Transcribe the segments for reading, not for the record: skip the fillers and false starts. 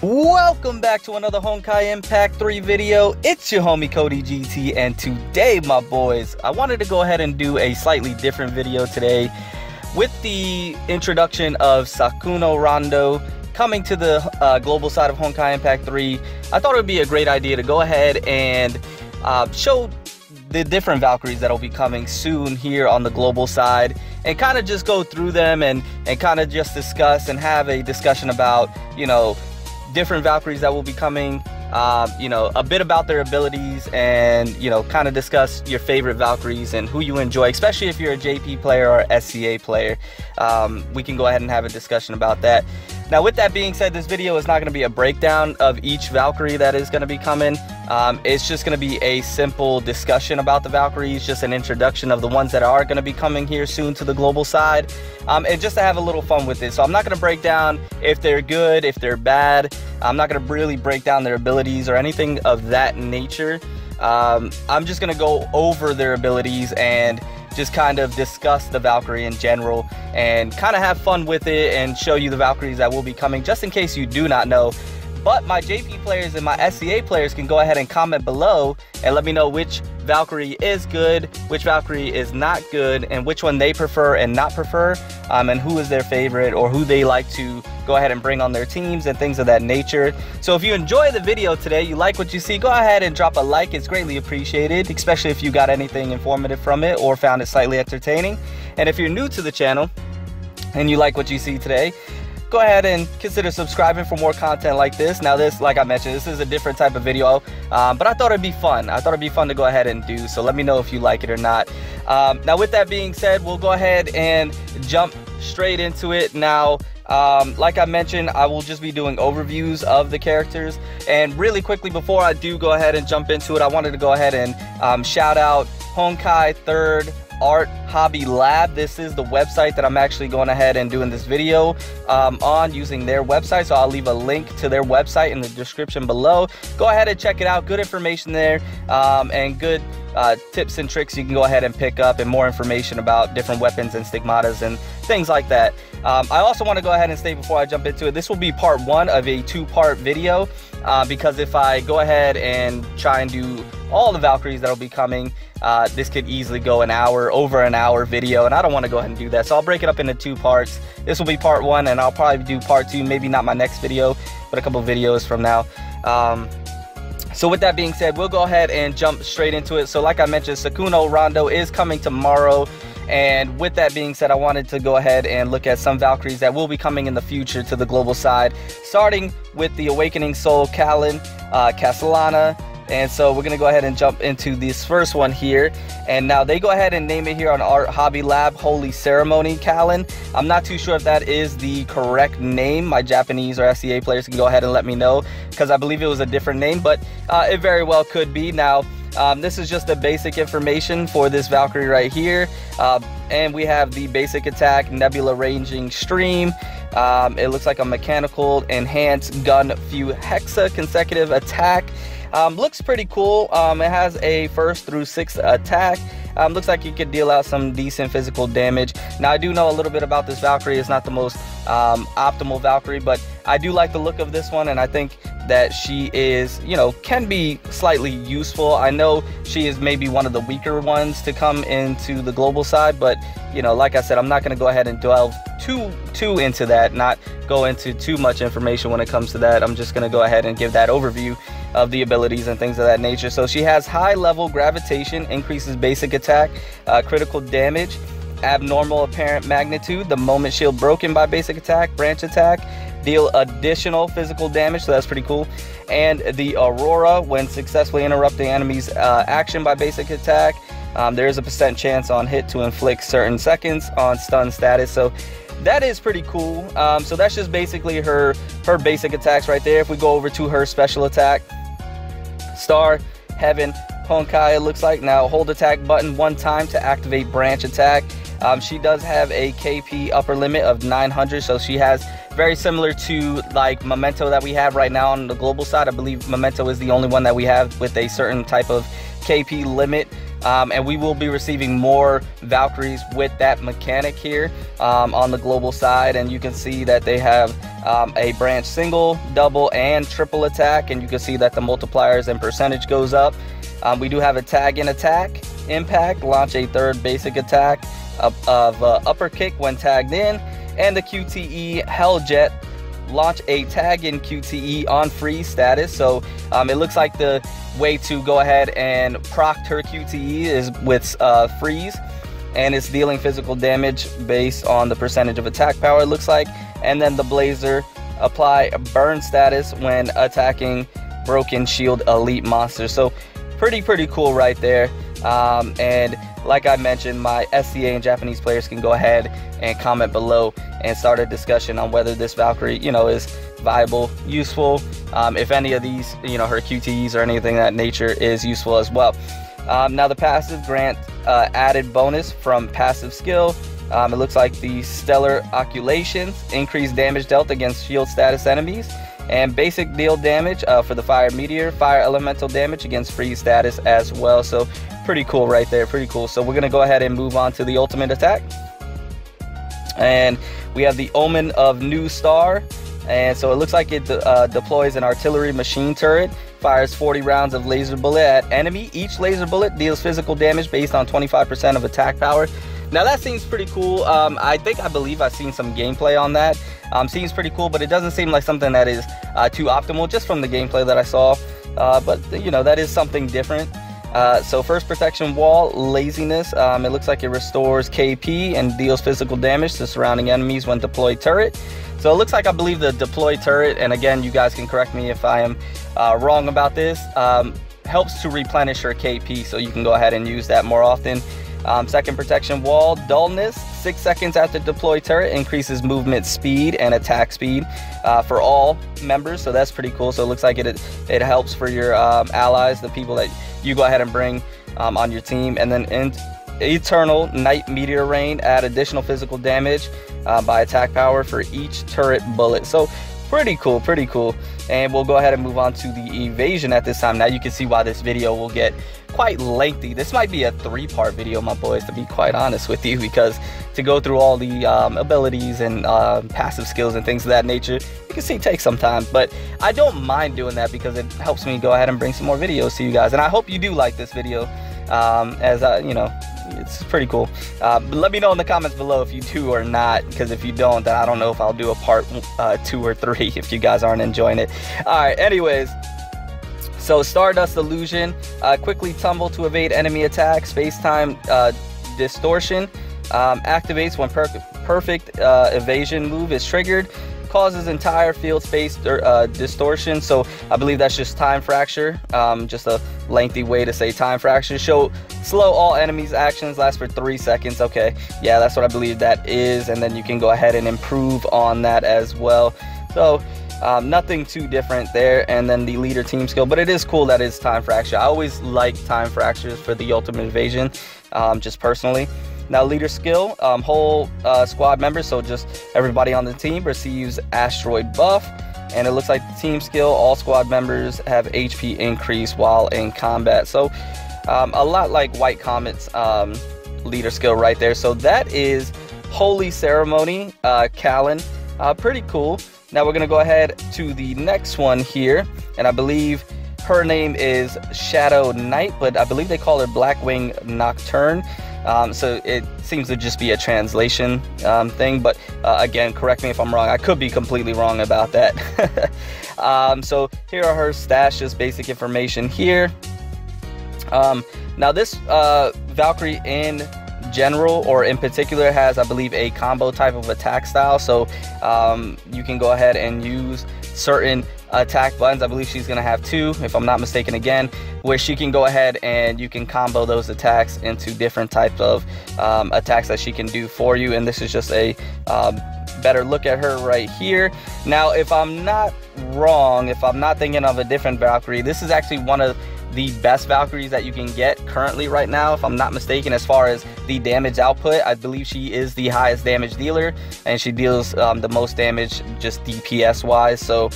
Welcome back to another Honkai Impact 3 video. It's your homie Cody GT, and today, my boys, I wanted to go ahead and do a slightly different video today with the introduction of Sakuna Rondo coming to the global side of Honkai Impact 3. I thought it would be a great idea to go ahead and show the different Valkyries that will be coming soon here on the global side, and kind of just go through them and kind of just discuss and have a discussion about, you know, different Valkyries that will be coming, you know, a bit about their abilities, and, you know, kind of discuss your favorite Valkyries and who you enjoy, especially if you're a JP player or SCA player. We can go ahead and have a discussion about that. Now, with that being said, this video is not going to be a breakdown of each Valkyrie that is going to be coming. It's just going to be a simple discussion about the Valkyries, just an introduction of the ones that are going to be coming here soon to the global side, and just to have a little fun with it. So I'm not going to break down if they're good, if they're bad. I'm not going to really break down their abilities or anything of that nature. I'm just going to go over their abilities and just kind of discuss the Valkyrie in general and kind of have fun with it and show you the Valkyries that will be coming, just in case you do not know. But my JP players and my SCA players can go ahead and comment below and let me know which Valkyrie is good, which Valkyrie is not good, and which one they prefer and not prefer, and who is their favorite or who they like to go ahead and bring on their teams and things of that nature. So if you enjoy the video today, you like what you see, go ahead and drop a like. It's greatly appreciated, especially if you got anything informative from it or found it slightly entertaining. And if you're new to the channel and you like what you see today, go ahead and consider subscribing for more content like this. Now this, like I mentioned, this is a different type of video, but I thought it'd be fun. I thought it'd be fun to go ahead and do, so let me know if you like it or not. Now with that being said, we'll go ahead and jump straight into it. Now, like I mentioned, I will just be doing overviews of the characters. And really quickly, before I do go ahead and jump into it, I wanted to go ahead and shout out Honkai 3rd Art Hobby Lab. This is the website that I'm actually going ahead and doing this video on, using their website. So I'll leave a link to their website in the description below. Go ahead and check it out. Good information there, and good tips and tricks you can go ahead and pick up, and more information about different weapons and stigmatas and things like that. I also want to go ahead and state before I jump into it, this will be part one of a two-part video, because if I go ahead and try and do all the Valkyries that will be coming, this could easily go an hour, over an hour video, and I don't want to go ahead and do that. So I'll break it up into two parts. This will be part one, and I'll probably do part two, maybe not my next video, but a couple videos from now. So with that being said, we'll go ahead and jump straight into it. So like I mentioned, Sakuna Rondo is coming tomorrow. And with that being said, I wanted to go ahead and look at some Valkyries that will be coming in the future to the global side, starting with the Awakening Soul Kallen, Castellana. And so we're going to go ahead and jump into this first one here. And now they go ahead and name it here on Art Hobby Lab, Holy Ceremony Kallen. I'm not too sure if that is the correct name. My Japanese or SCA players can go ahead and let me know, because I believe it was a different name, but it very well could be. Now, this is just the basic information for this Valkyrie right here. And we have the basic attack, Nebula Ranging Stream. It looks like a mechanical enhanced gun few hexa consecutive attack. Looks pretty cool. It has a 1st through 6th attack. Looks like you could deal out some decent physical damage. Now, I do know a little bit about this Valkyrie. It's not the most optimal Valkyrie, but I do like the look of this one, and I think that she is, you know, can be slightly useful. I know she is maybe one of the weaker ones to come into the global side, but, you know, like I said, I'm not going to go ahead and delve too into that, not go into too much information when it comes to that. I'm just going to go ahead and give that overview of the abilities and things of that nature. So she has high level gravitation, increases basic attack, critical damage, abnormal apparent magnitude, the moment shield broken by basic attack, branch attack, deal additional physical damage, so that's pretty cool. And the Aurora, when successfully interrupting enemies action by basic attack, there is a % chance on hit to inflict certain seconds on stun status. So that is pretty cool. So that's just basically her basic attacks right there. If we go over to her special attack, Star, Heaven, Honkai, it looks like. Now hold attack button one time to activate branch attack. She does have a KP upper limit of 900, so she has very similar to like Memento that we have right now on the global side. I believe Memento is the only one that we have with a certain type of KP limit. And we will be receiving more Valkyries with that mechanic here on the global side. And you can see that they have a branch single, double, and triple attack, and you can see that the multipliers and percentage goes up. We do have a tag in attack, impact, launch a third basic attack of upper kick when tagged in, and the QTE Helljet, launch a tag in QTE on freeze status. So it looks like the way to go ahead and proc her QTE is with freeze, and it's dealing physical damage based on the percentage of attack power, it looks like. And then the Blazer, apply burn status when attacking broken shield elite monsters. So pretty cool right there. And like I mentioned, my SCA and Japanese players can go ahead and comment below and start a discussion on whether this Valkyrie, you know, is viable, useful, if any of these, you know, her QTEs or anything of that nature is useful as well. Now the passive grant added bonus from passive skill. It looks like the Stellar Oculations, increased damage dealt against shield status enemies, and basic deal damage for the Fire Meteor, fire elemental damage against freeze status as well. So pretty cool right there, pretty cool. So we're gonna go ahead and move on to the ultimate attack, and we have the Omen of New Star. And so it looks like it deploys an artillery machine turret, fires 40 rounds of laser bullet at enemy. Each laser bullet deals physical damage based on 25% of attack power. Now that seems pretty cool. I believe I've seen some gameplay on that. Seems pretty cool, but it doesn't seem like something that is too optimal just from the gameplay that I saw. But you know, that is something different. So first protection wall, laziness. It looks like it restores KP and deals physical damage to surrounding enemies when deployed turret. So it looks like, I believe, the deployed turret, and again, you guys can correct me if I am wrong about this, helps to replenish your KP, so you can go ahead and use that more often. Second protection wall, dullness, 6 seconds after deploy turret, increases movement speed and attack speed for all members, so that's pretty cool. So it looks like it helps for your allies, the people that you go ahead and bring on your team. And then Eternal Night Meteor Rain, add additional physical damage by attack power for each turret bullet. So pretty cool, pretty cool. And we'll go ahead and move on to the evasion at this time. Now you can see why this video will get quite lengthy. This might be a 3-part video, my boys, to be quite honest with you, because to go through all the abilities and passive skills and things of that nature, you can see it takes some time, but I don't mind doing that because it helps me go ahead and bring some more videos to you guys. And I hope you do like this video, as you know, it's pretty cool. But let me know in the comments below if you do or not, because if you don't, then I don't know if I'll do a part 2 or 3 if you guys aren't enjoying it. Alright, anyways, so Stardust Illusion, quickly tumble to evade enemy attack. Space-time distortion activates when perfect evasion move is triggered. Causes entire field space distortion. So I believe that's just time fracture, just a lengthy way to say time fracture. Slow all enemies actions, lasts for 3 seconds. Okay, yeah, that's what I believe that is, and then you can go ahead and improve on that as well. So nothing too different there. And then the leader team skill, but it is cool that it's time fracture. I always like time fractures for the ultimate evasion, just personally. Now leader skill, whole squad members, so just everybody on the team receives asteroid buff. And it looks like the team skill, all squad members have HP increase while in combat. So a lot like White Comet's leader skill right there. So that is Holy Ceremony, Kallen. Pretty cool. Now we're gonna go ahead to the next one here, and I believe her name is Shadow Knight, but I believe they call her Blackwing Nocturne. So it seems to just be a translation thing, but again, correct me if I'm wrong. I could be completely wrong about that. So here are her stats, just basic information here. Now this Valkyrie in general, or in particular, has, I believe, a combo type of attack style. So you can go ahead and use certain attack buttons. I believe she's gonna have 2, if I'm not mistaken, again, where she can go ahead and you can combo those attacks into different types of attacks that she can do for you. And this is just a better look at her right here. Now, if I'm not wrong, if I'm not thinking of a different Valkyrie, this is actually one of the best Valkyries that you can get currently right now, if I'm not mistaken, as far as the damage output. I believe she is the highest damage dealer, and she deals the most damage just DPS wise. So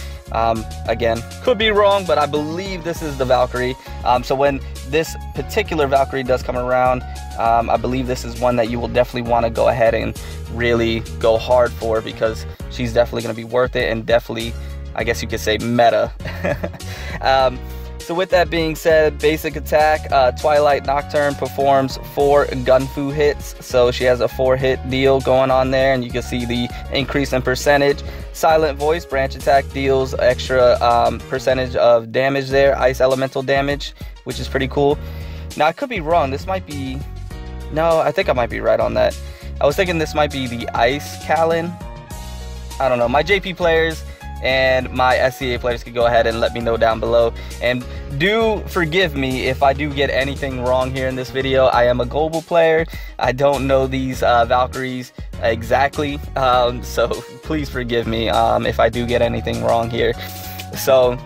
again, could be wrong, but I believe this is the Valkyrie. So when this particular Valkyrie does come around, I believe this is one that you will definitely want to go ahead and really go hard for, because she's definitely going to be worth it, and definitely, I guess you could say, meta. So with that being said, basic attack, Twilight Nocturne performs 4 Gunfu hits. So she has a 4-hit deal going on there, and you can see the increase in percentage. Silent Voice, branch attack, deals extra percentage of damage there, ice elemental damage, which is pretty cool. Now I could be wrong, this might be, no, I think I might be right on that. I was thinking this might be the ice Kallen. I don't know, my JP players and my SCA players could go ahead and let me know down below. And do forgive me if I do get anything wrong here in this video. I am a global player. I don't know these Valkyries exactly, so please forgive me if I do get anything wrong here. So,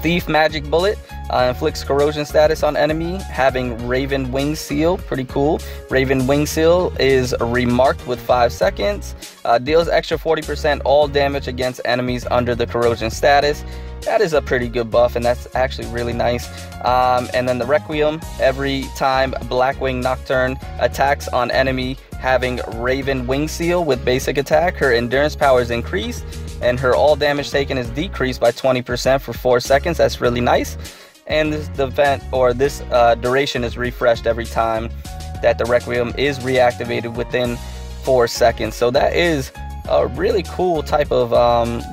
Thief Magic Bullet inflicts corrosion status on enemy, having Raven Wing Seal. Pretty cool. Raven Wing Seal is remarked with 5 seconds. Deals extra 40% all damage against enemies under the corrosion status. That is a pretty good buff, and that's actually really nice. And then the Requiem, every time Blackwing Nocturne attacks on enemy having Raven Wing Seal with basic attack, her endurance power is increased, and her all damage taken is decreased by 20% for 4 seconds. That's really nice. And this event, or this duration, is refreshed every time that the Requiem is reactivated within 4 seconds. So that is a really cool type of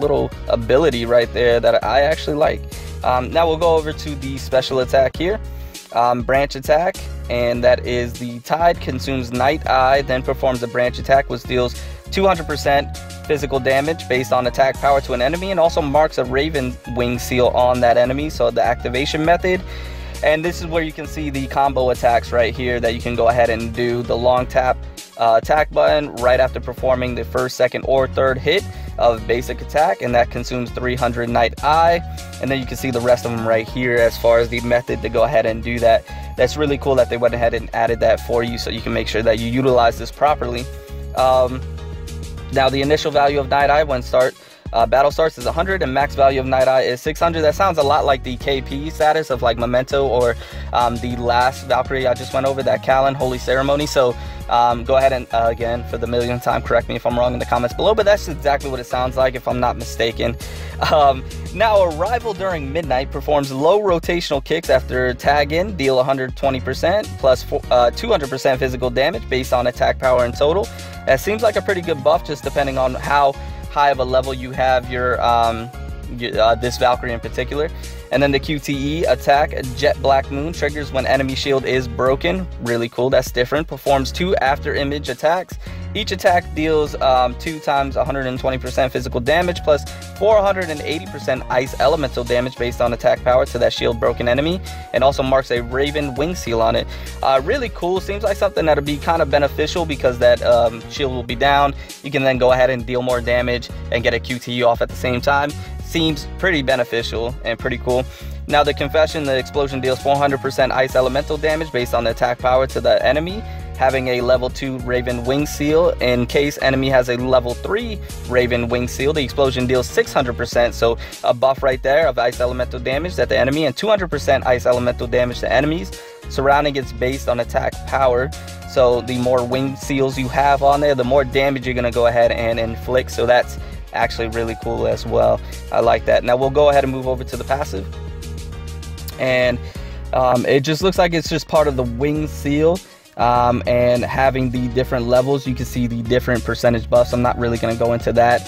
little ability right there that I actually like. Now we'll go over to the special attack here. Branch attack, and that is the Tide consumes Night Eye, then performs a branch attack which deals 200% physical damage based on attack power to an enemy, and also marks a Raven Wing Seal on that enemy. So the activation method, and this is where you can see the combo attacks right here that you can go ahead and do. The long tap attack button right after performing the first, second, or third hit of basic attack, and that consumes 300 Night Eye. And then you can see the rest of them right here as far as the method to go ahead and do that. That's really cool that they went ahead and added that for you, so you can make sure that you utilize this properly. Now the initial value of Night Eye when battle starts is 100, and max value of Night Eye is 600. That sounds a lot like the KP status of like Memento, or the last Valkyrie I just went over, that Kallen Holy Ceremony. So go ahead and again, for the millionth time, correct me if I'm wrong in the comments below, but that's exactly what it sounds like if I'm not mistaken. Now Arrival during midnight performs low rotational kicks after tag in, deal 120% plus 200% physical damage based on attack power in total. That seems like a pretty good buff, just depending on how high of a level you have your this Valkyrie in particular. And then the QTE attack, Jet Black Moon, triggers when enemy shield is broken. Really cool, that's different. Performs 2 after image attacks. Each attack deals 2 times 120% physical damage plus 480% ice elemental damage based on attack power to that shield broken enemy, and also marks a Raven Wing Seal on it. Really cool. Seems like something that'll be kind of beneficial, because that shield will be down. You can then go ahead and deal more damage and get a QTE off at the same time. Seems pretty beneficial and pretty cool. Now the Confession, the explosion deals 400% ice elemental damage based on the attack power to the enemy, having a level 2 Raven Wing Seal. In case enemy has a level 3 Raven Wing Seal, the explosion deals 600%, so a buff right there of ice elemental damage at the enemy, and 200% ice elemental damage to enemies surrounding. It's based on attack power, so the more Wing Seals you have on there, the more damage you're going to go ahead and inflict. So that's actually really cool as well. I like that. Now we'll go ahead and move over to the passive, and it just looks like it's just part of the Wing Seal. And having the different levels, you can see the different percentage buffs. I'm not really going to go into that,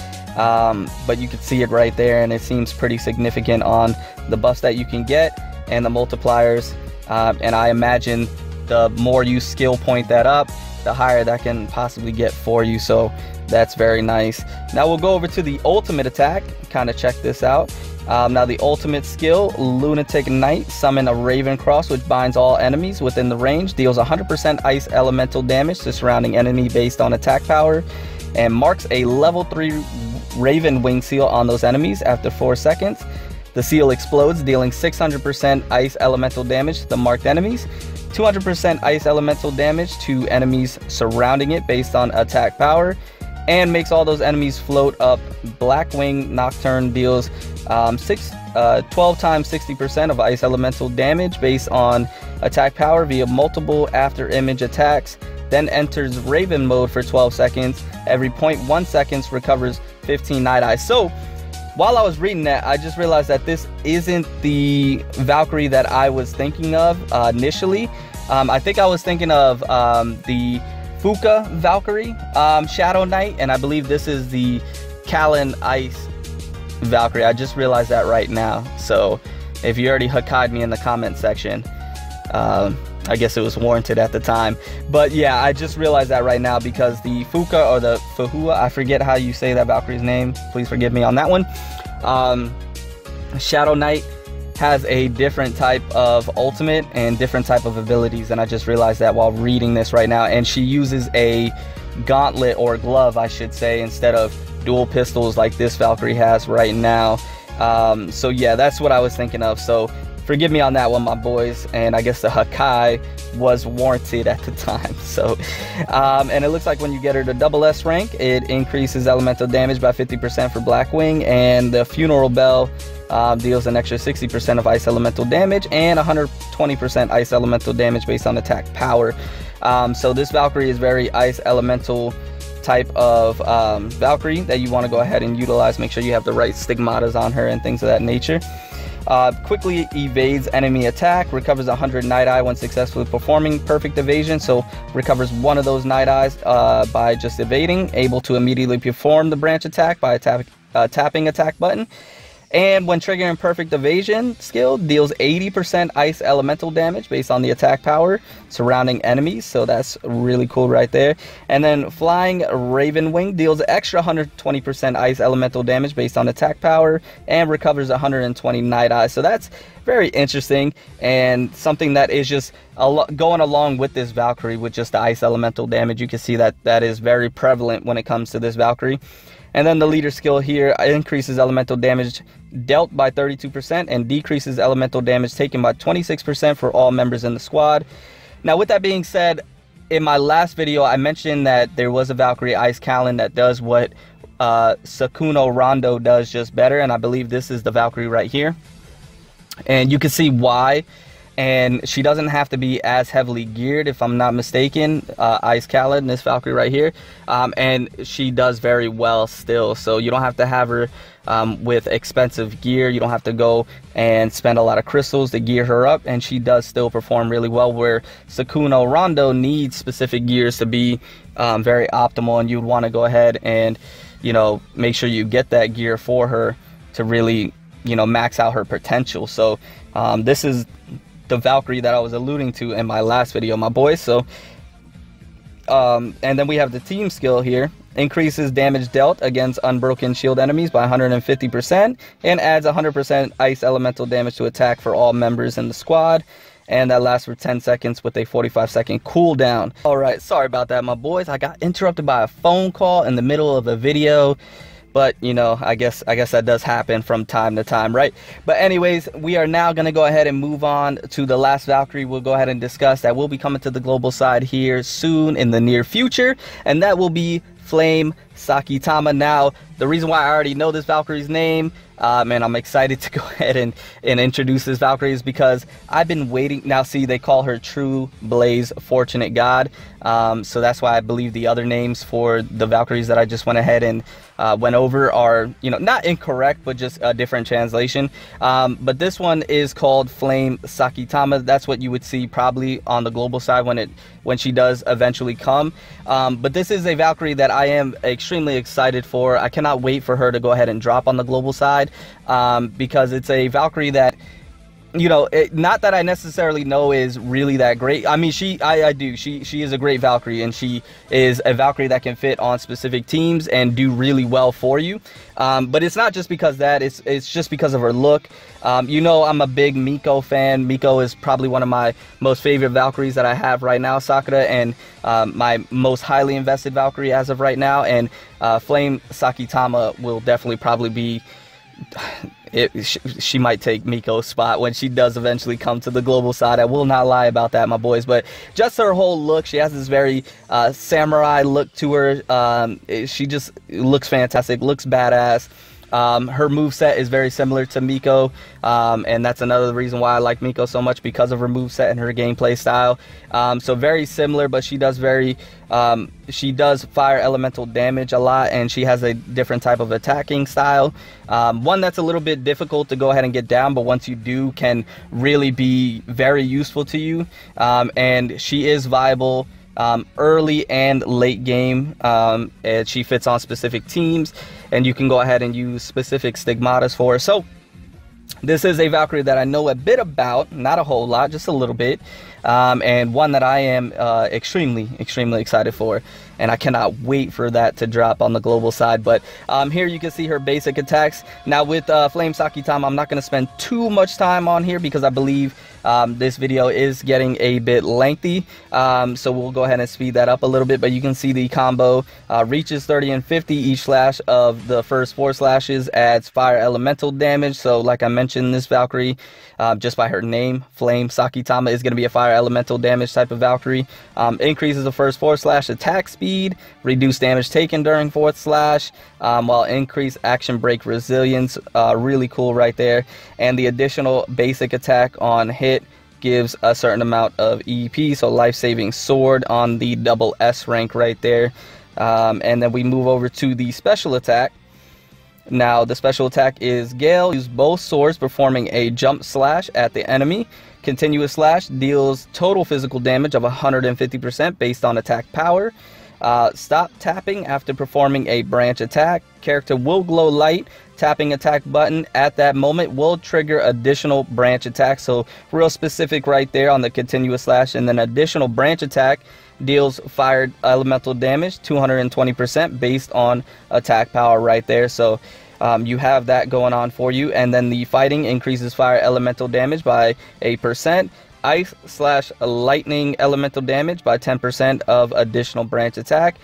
but you can see it right there, and it seems pretty significant on the buffs that you can get and the multipliers. And I imagine the more you skill point that up, the higher that can possibly get for you. So that's very nice. Now we'll go over to the ultimate attack, kind of check this out. Now the ultimate skill, Lunatic Knight, summon a Raven Cross which binds all enemies within the range, deals 100% ice elemental damage to surrounding enemy based on attack power, and marks a level 3 Raven Wing Seal on those enemies after 4 seconds. The seal explodes, dealing 600% ice elemental damage to the marked enemies, 200% ice elemental damage to enemies surrounding it based on attack power, and makes all those enemies float up. Blackwing Nocturne deals 12 times 60% of ice elemental damage based on attack power via multiple after image attacks, then enters Raven mode for 12 seconds. Every 0.1 seconds recovers 15 Night Eyes. So while I was reading that, I just realized that this isn't the Valkyrie that I was thinking of initially. I think I was thinking of the Fuka Valkyrie, Shadow Knight, and I believe this is the Kallen Ice Valkyrie. I just realized that right now. So if you already Hokkai'd me in the comment section, I guess it was warranted at the time. But yeah, I just realized that right now because the Fuka or the Fuhua, I forget how you say that Valkyrie's name. Please forgive me on that one. Shadow Knight has a different type of ultimate and different type of abilities, and I just realized that while reading this right now. And she uses a gauntlet or glove, I should say, instead of dual pistols like this Valkyrie has right now. So yeah, that's what I was thinking of. So forgive me on that one, my boys. And I guess the Honkai was warranted at the time. So and it looks like when you get her to double S rank, it increases elemental damage by 50% for Blackwing, and the Funeral Bell deals an extra 60% of ice elemental damage and 120% ice elemental damage based on attack power. So this Valkyrie is very ice elemental type of Valkyrie that you want to go ahead and utilize. Make sure you have the right stigmatas on her and things of that nature. Quickly evades enemy attack, recovers 100 Night Eye when successfully performing perfect evasion, so recovers one of those Night Eyes by just evading, able to immediately perform the branch attack by tapping attack button. And when triggering perfect evasion skill, deals 80% ice elemental damage based on the attack power surrounding enemies. So that's really cool right there. And then flying Raven Wing deals extra 120% ice elemental damage based on attack power and recovers 120 Night Eyes. So that's very interesting and something that is just going along with this Valkyrie with just the ice elemental damage. You can see that that is very prevalent when it comes to this Valkyrie. And then the leader skill here increases elemental damage dealt by 32% and decreases elemental damage taken by 26% for all members in the squad. Now, with that being said, in my last video, I mentioned that there was a Valkyrie Ice Kallen that does what Sakuno Rondo does, just better. And I believe this is the Valkyrie right here. And you can see why. And she doesn't have to be as heavily geared, if I'm not mistaken. Ice Kallen, this Valkyrie right here. And she does very well still. So you don't have to have her with expensive gear. You don't have to go and spend a lot of crystals to gear her up. And she does still perform really well, where Sakuno Rondo needs specific gears to be very optimal. And you'd want to go ahead and, you know, make sure you get that gear for her to really, you know, max out her potential. So this is the Valkyrie that I was alluding to in my last video, my boys. So and then we have the team skill here. Increases damage dealt against unbroken shield enemies by 150% and adds 100% ice elemental damage to attack for all members in the squad. And that lasts for 10 seconds with a 45-second cooldown. All right, sorry about that, my boys. I got interrupted by a phone call in the middle of a video. But, you know, I guess that does happen from time to time, right? But anyways, we are now going to go ahead and move on to the last Valkyrie we'll go ahead and discuss that will be coming to the global side here soon in the near future. And that will be Flame Sakitama. Now, the reason why I already know this Valkyrie's name, and I'm excited to go ahead and introduce this Valkyrie, is because I've been waiting. Now, see, they call her True Blaze Fortunate God. So that's why I believe the other names for the Valkyries that I just went ahead and went over are, you know, not incorrect, but just a different translation. But this one is called Flame Sakitama. That's what you would see probably on the global side when she does eventually come. But this is a Valkyrie that I am extremely excited for. I cannot wait for her to go ahead and drop on the global side, because it's a Valkyrie that, you know, not that I necessarily know is really that great. I mean, I do. She is a great Valkyrie, and she is a Valkyrie that can fit on specific teams and do really well for you. But it's not just because that. It's just because of her look. You know, I'm a big Miko fan. Miko is probably one of my most favorite Valkyries that I have right now, Sakura, and my most highly invested Valkyrie as of right now. And Flame Sakitama will definitely probably be she might take Miko's spot when she does eventually come to the global side. I will not lie about that, my boys. But just her whole look, she has this very samurai look to her. She just looks fantastic, looks badass. Her moveset is very similar to Miko, and that's another reason why I like Miko so much, because of her moveset and her gameplay style. So very similar, but she does fire elemental damage a lot, and she has a different type of attacking style. One that's a little bit difficult to go ahead and get down, but once you do, can really be very useful to you. And she is viable early and late game, and she fits on specific teams, and you can go ahead and use specific stigmatas for her. So this is a Valkyrie that I know a bit about, not a whole lot, just a little bit, and one that I am extremely excited for, and I cannot wait for that to drop on the global side. But here you can see her basic attacks. Now with Flame Sakitama, I'm not going to spend too much time on here because I believe this video is getting a bit lengthy, so we'll go ahead and speed that up a little bit. But you can see the combo reaches 30 and 50. Each slash of the first 4 slashes adds fire elemental damage. So like I mentioned, this Valkyrie, just by her name, Flame Sakitama, is going to be a fire elemental damage type of Valkyrie. Increases the first 4 slash attack speed, reduce damage taken during 4th slash, while increase action break resilience. Really cool right there. And the additional basic attack on hit gives a certain amount of EP, so life-saving sword on the double S rank right there. And then we move over to the special attack. Now the special attack is Gale. Use both swords, performing a jump slash at the enemy. Continuous slash deals total physical damage of 150% based on attack power. Stop tapping after performing a branch attack. Character will glow light. Tapping attack button at that moment will trigger additional branch attack. So real specific right there on the continuous slash. And then additional branch attack deals fire elemental damage 220% based on attack power right there. So you have that going on for you. And then the fighting increases fire elemental damage by 8%. Ice slash lightning elemental damage by 10% of additional branch attack.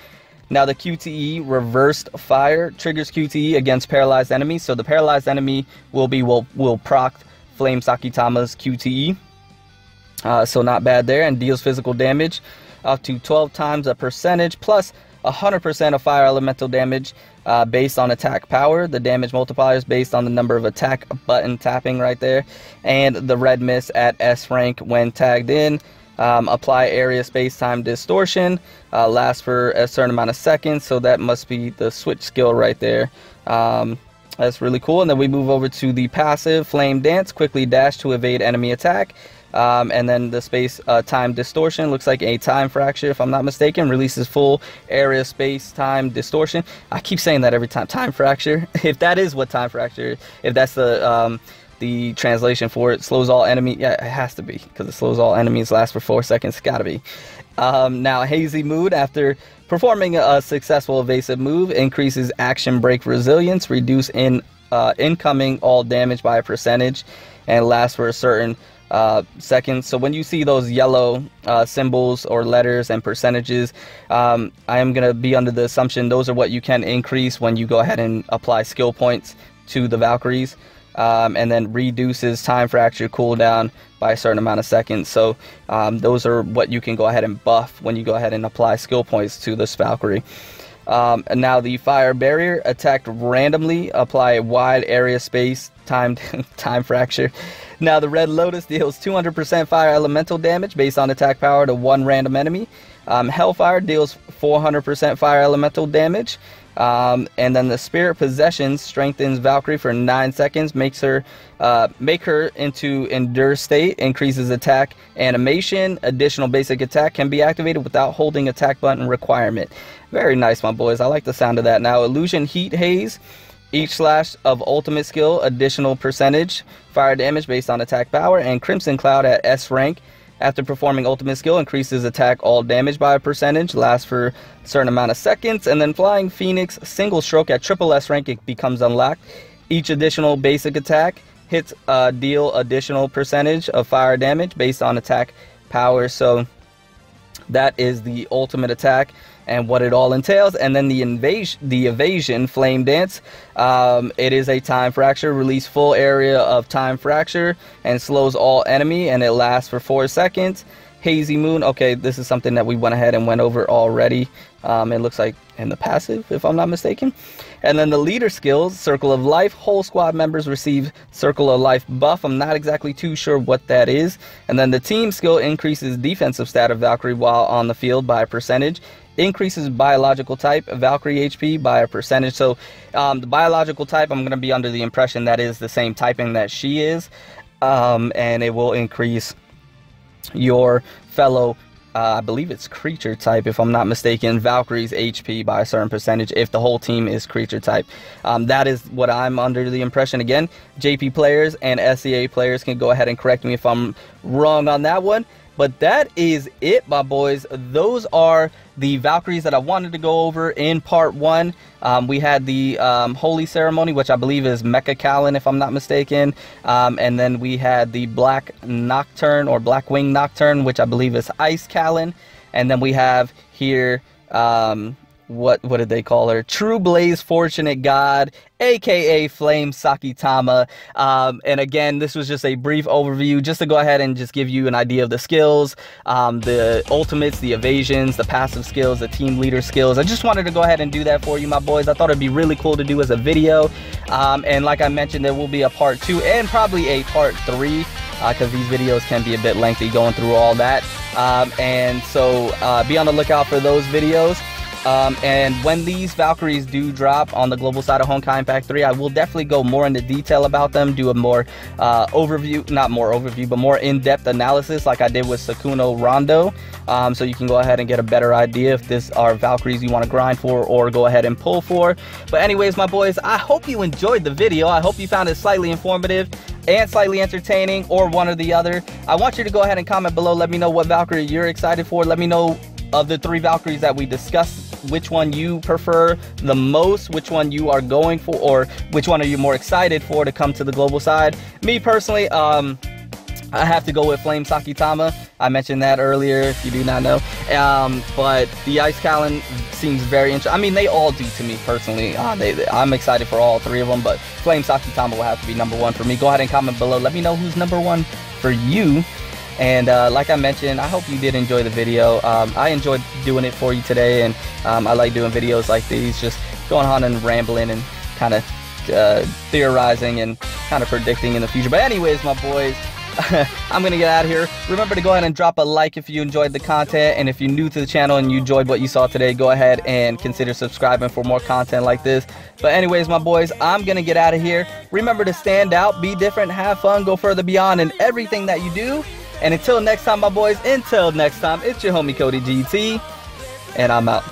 Now the QTE reversed fire triggers QTE against paralyzed enemies. So the paralyzed enemy will proc Flame Sakitama's QTE. So not bad there, and deals physical damage up to 12 times a percentage plus 100% of fire elemental damage based on attack power. The damage multiplier is based on the number of attack button tapping right there. And the red mist at S rank when tagged in. Apply area space-time distortion. Lasts for a certain amount of seconds, so that must be the switch skill right there. That's really cool. And then we move over to the passive Flame Dance. Quickly dash to evade enemy attack. And then the space-time distortion looks like a time fracture, if I'm not mistaken. Releases full area space-time distortion. I keep saying that every time. Time fracture. If that is what time fracture is, if that's the translation for it. Slows all enemy. Yeah, it has to be, because it slows all enemies, lasts for 4 seconds. Gotta be. Now Hazy Mood, after performing a successful evasive move, increases action break resilience, reduce incoming all damage by a percentage, and lasts for a certain seconds. So when you see those yellow symbols or letters and percentages, I am gonna be under the assumption those are what you can increase when you go ahead and apply skill points to the Valkyries. And then reduces time fracture cooldown by a certain amount of seconds. So those are what you can go ahead and buff when you go ahead and apply skill points to this Valkyrie. And now the fire barrier, attacked randomly, apply a wide area space time fracture. Now the red lotus deals 200% fire elemental damage based on attack power to one random enemy. Hellfire deals 400% fire elemental damage. And then the Spirit Possession strengthens Valkyrie for 9 seconds, make her into Endure state, increases attack animation. Additional basic attack can be activated without holding attack button requirement. Very nice, my boys. I like the sound of that. Now Illusion Heat Haze. Each slash of ultimate skill, additional percentage fire damage based on attack power. And Crimson Cloud at S rank. After performing ultimate skill, increases attack all damage by a percentage, lasts for a certain amount of seconds. And then Flying Phoenix single stroke at triple S rank, it becomes unlocked. Each additional basic attack hits deal additional percentage of fire damage based on attack power. So That is the ultimate attack and what it all entails. And then the evasion flame dance. It is a time fracture. Release full area of time fracture and slows all enemy, and it lasts for 4 seconds. Hazy moon. Okay, this is something that we went ahead and went over already. It looks like in the passive, if I'm not mistaken. And then the leader skills, circle of life. Whole squad members receive circle of life buff. I'm not exactly too sure what that is. And then the team skill increases defensive stat of Valkyrie while on the field by a percentage. Increases biological type Valkyrie HP by a percentage. So the biological type, I'm going to be under the impression that is the same typing that she is. And it will increase your fellow I believe it's creature type, if I'm not mistaken, Valkyrie's HP by a certain percentage if the whole team is creature type. That is what I'm under the impression. Again, JP players and SEA players can go ahead and correct me if I'm wrong on that one. But that is it, my boys. Those are the Valkyries that I wanted to go over in part 1. We had the Holy Ceremony, which I believe is Mecha Kallen, if I'm not mistaken. And then we had the Black Nocturne, or Blackwing Nocturne, which I believe is Ice Kallen. And then we have here, what did they call her? True Blaze Fortunate God, aka Flame Sakitama. And again, this was just a brief overview just to go ahead and just give you an idea of the skills, the ultimates, the evasions, the passive skills, the team leader skills. I just wanted to go ahead and do that for you, my boys. I thought it'd be really cool to do as a video. And like I mentioned, there will be a part 2 and probably a part 3, because these videos can be a bit lengthy going through all that. And so be on the lookout for those videos. And when these Valkyries do drop on the global side of Honkai Impact 3, I will definitely go more into detail about them, do a more more in-depth analysis like I did with Sakuno Rondo. So you can go ahead and get a better idea if this are Valkyries you want to grind for or go ahead and pull for. But anyways, my boys, I hope you enjoyed the video. I hope you found it slightly informative and slightly entertaining, or one or the other. I want you to go ahead and comment below. Let me know what Valkyrie you're excited for. Let me know of the 3 Valkyries that we discussed, which one you prefer the most, which one you are going for, or which one are you more excited for to come to the global side. Me personally, I have to go with Flame Sakitama. I mentioned that earlier, if you do not know. But the Ice Kallen seems very interesting. I mean, they all do to me personally. I'm excited for all 3 of them, but Flame Sakitama will have to be number 1 for me. Go ahead and comment below. Let me know who's number 1 for you. And like I mentioned, I hope you did enjoy the video. I enjoyed doing it for you today, and I like doing videos like these, just going on and rambling and kind of theorizing and kind of predicting in the future. But anyways, my boys, I'm going to get out of here. Remember to go ahead and drop a like if you enjoyed the content, and if you're new to the channel and you enjoyed what you saw today, go ahead and consider subscribing for more content like this. But anyways, my boys, I'm going to get out of here. Remember to stand out, be different, have fun, go further beyond in everything that you do. And until next time, my boys, until next time, it's your homie Cody GT, and I'm out.